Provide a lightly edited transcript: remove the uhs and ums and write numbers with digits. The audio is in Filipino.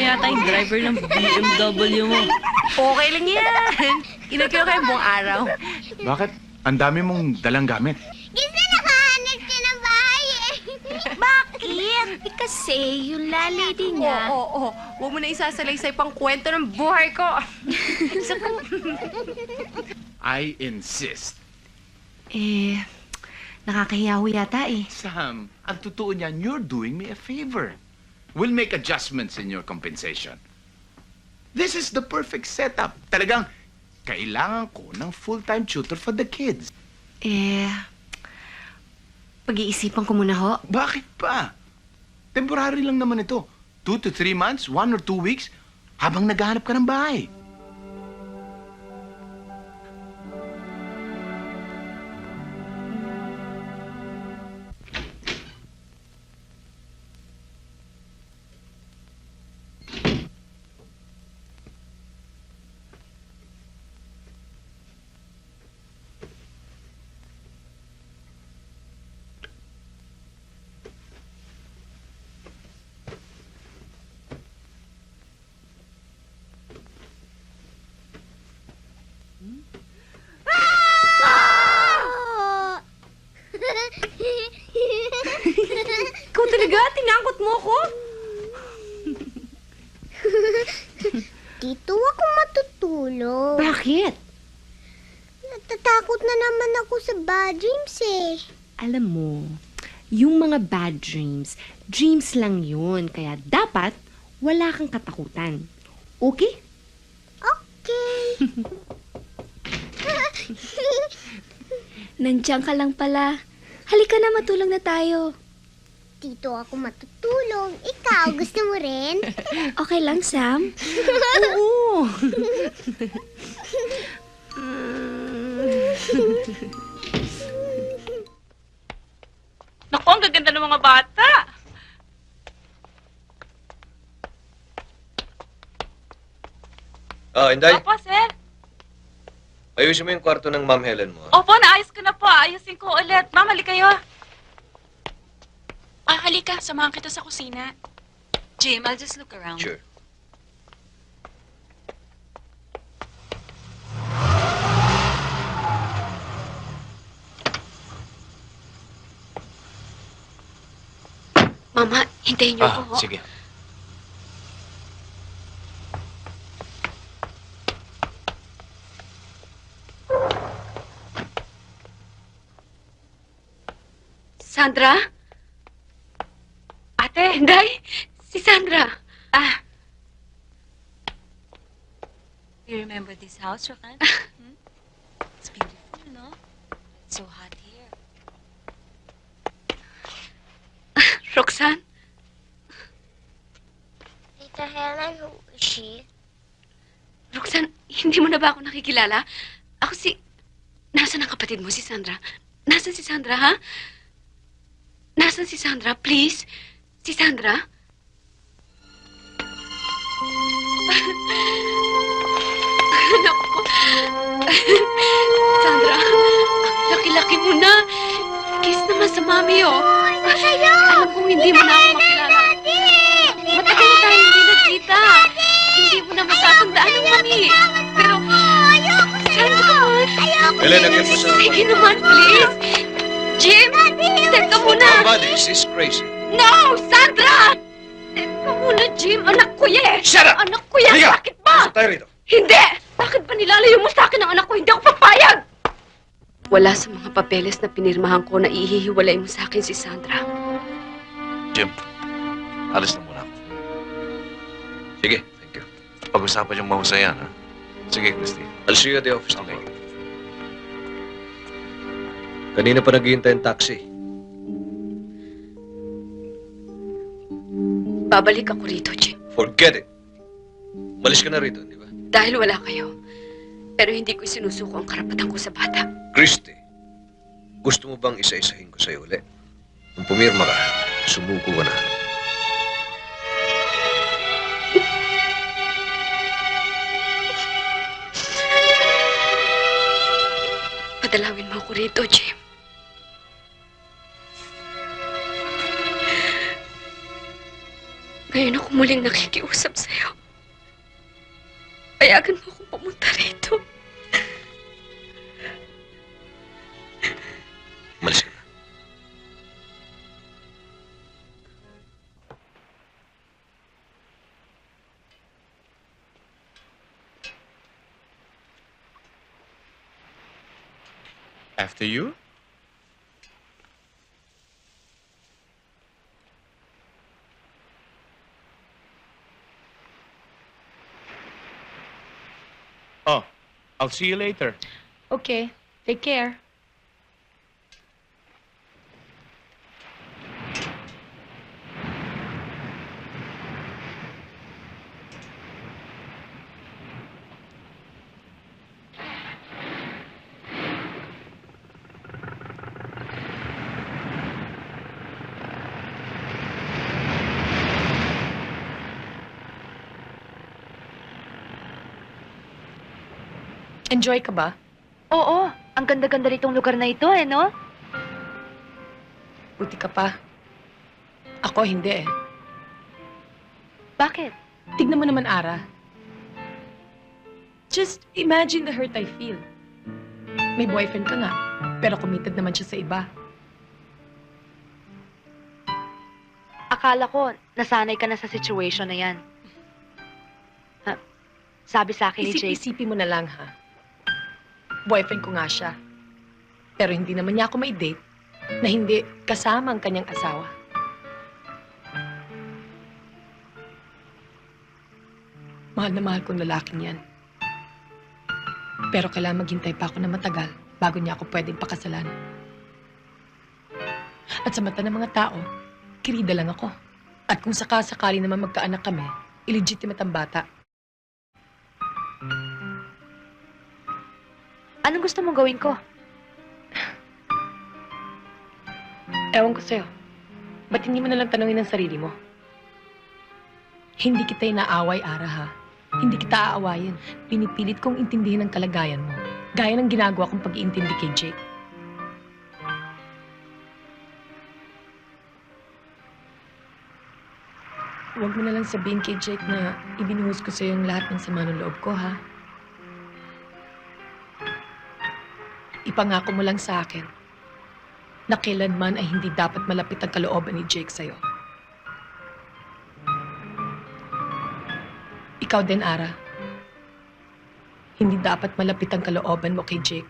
yata yung driver ng BMW mo. Okay lang yan. Inagyo kayo buong araw. Bakit? Ang dami mong dalang gamit. Kasi nakahanap siya ng bahay eh. Bakit? Kasi yung lalady niya... Oo. Huwag mo na isasalaysay pang kwento ng buhay ko. I insist. Nakakahiya ho yata eh. Sam, ang totoo niyan, you're doing me a favor. We'll make adjustments in your compensation. This is the perfect setup. Talagang, kailangan ko ng full-time tutor for the kids. Pag-iisipan ko muna ho. Bakit pa? Temporary lang naman ito. 2 to 3 months, 1 or 2 weeks, habang naghahanap ka ng bahay. Ikaw talaga, tinangkot mo ako. Dito ako matutulog. Bakit? Natatakot na naman ako sa bad dreams eh. Alam mo, yung mga bad dreams, dreams lang yun. Kaya dapat wala kang katakutan. Okay? Okay. Nandiyan ka lang pala. Halika na, matulog na tayo. Dito ako matutulog. Ikaw, gusto mo rin? Okay lang, Sam? Oo. Naku, ang gaganda ng mga bata. Inday, Opo, sir. ayusin mo yung kwarto ng Ma'am Helen mo. Opo, naayos ko na po. Ayusin ko ulit. Ma'am, halika kayo. Halika. Samahan kita sa kusina. Jim, I'll just look around. Sure. Mama, hintayin niyo ako. Sige. Sandra? Ate, Day, si Sandra. you remember this house, Rokan? It's beautiful, no? It's so hot here. Roxanne? Tita Helen, who is she? Roxanne, hindi mo na ba ako nakikilala? Ako si... Nasaan ang kapatid mo, si Sandra? Nasaan si Sandra, ha? Nasaan si Sandra, please? Si Sandra? Naku. Sandra, ang laki-laki mo na. Kiss naman sa mami, oh. Alam kong hindi mo na ako makilala. Matagal na tayo hindi nagkita. Hindi mo na matatandaan ang mami. Pero, Sandra naman. Helen, agad mo sa... Sige naman, please. Jim, teka muna. Somebody, she's crazy. No, Sandra! Teka muna, Jim. Anak ko yan. Shut up! Anak ko yan. Halika! Bakit ba? Gusto tayo rito. Hindi! Bakit ba nilalayo mo sa akin ang anak ko? Hindi ako papayag! Wala sa mga papeles na pinirmahan ko na ihihiwalay mo sa akin si Sandra. Jim, alis na muna ako. Sige, thank you. Pag-usapan yung mahusay yan, ha? Sige, Christy. I'll see you at the office Okay. tomorrow. Kanina pa naghihintay ang taxi. Babalik ako rito, Jim. Forget it. Malis ka na rito, di ba? Dahil wala kayo. Pero hindi ko isinusuko ang karapatan ko sa bata. Christy, gusto mo bang isa-isahin ko sa'yo ulit? Nung pumirma ka, sumuko ka na. Padalawin mo ako rito, Jim. Ngayon ako muling nakikiusap sa'yo. Payagan mo akong pumunta rito. Malis ka na. After you? Oh, I'll see you later. Okay, take care. Enjoy ka ba? Oo, ang ganda-ganda nitong lugar na ito, no? Buti ka pa. Ako hindi eh. Bakit? Tignan mo naman, Ara. Just imagine the hurt I feel. May boyfriend ka nga, pero committed naman siya sa iba. Akala ko, nasanay ka na sa situation na yan. Sabi sa akin ni Jake, Isip-isipin mo na lang, ha? Boyfriend ko nga siya. Pero hindi naman niya ako may date na hindi kasama ang kanyang asawa. Mahal na mahal kong lalaking yan. Pero kailangan maghintay pa ako na matagal bago niya ako pwedeng pakasalan. At sa mata ng mga tao, kirida lang ako. At kung sakasakali naman magkaanak kami, illegitimate ang bata. anong gusto mong gawin ko? Ewan ko sa'yo. Ba't hindi mo nalang tanungin ang sarili mo? Hindi kita inaaway, Ara, ha? Hindi kita aawayin. Pinipilit kong intindihin ang kalagayan mo. Gaya ng ginagawa kong pag-iintindi kay Jake. Huwag mo nalang sabihin kay Jake na ibinuhos ko sa'yo yung lahat ng sama ng loob ko, ha? Ipangako mo lang sa akin na kailanman ay hindi dapat malapit ang kalooban ni Jake sa'yo. Ikaw din, Ara. Hindi dapat malapit ang kalooban mo kay Jake.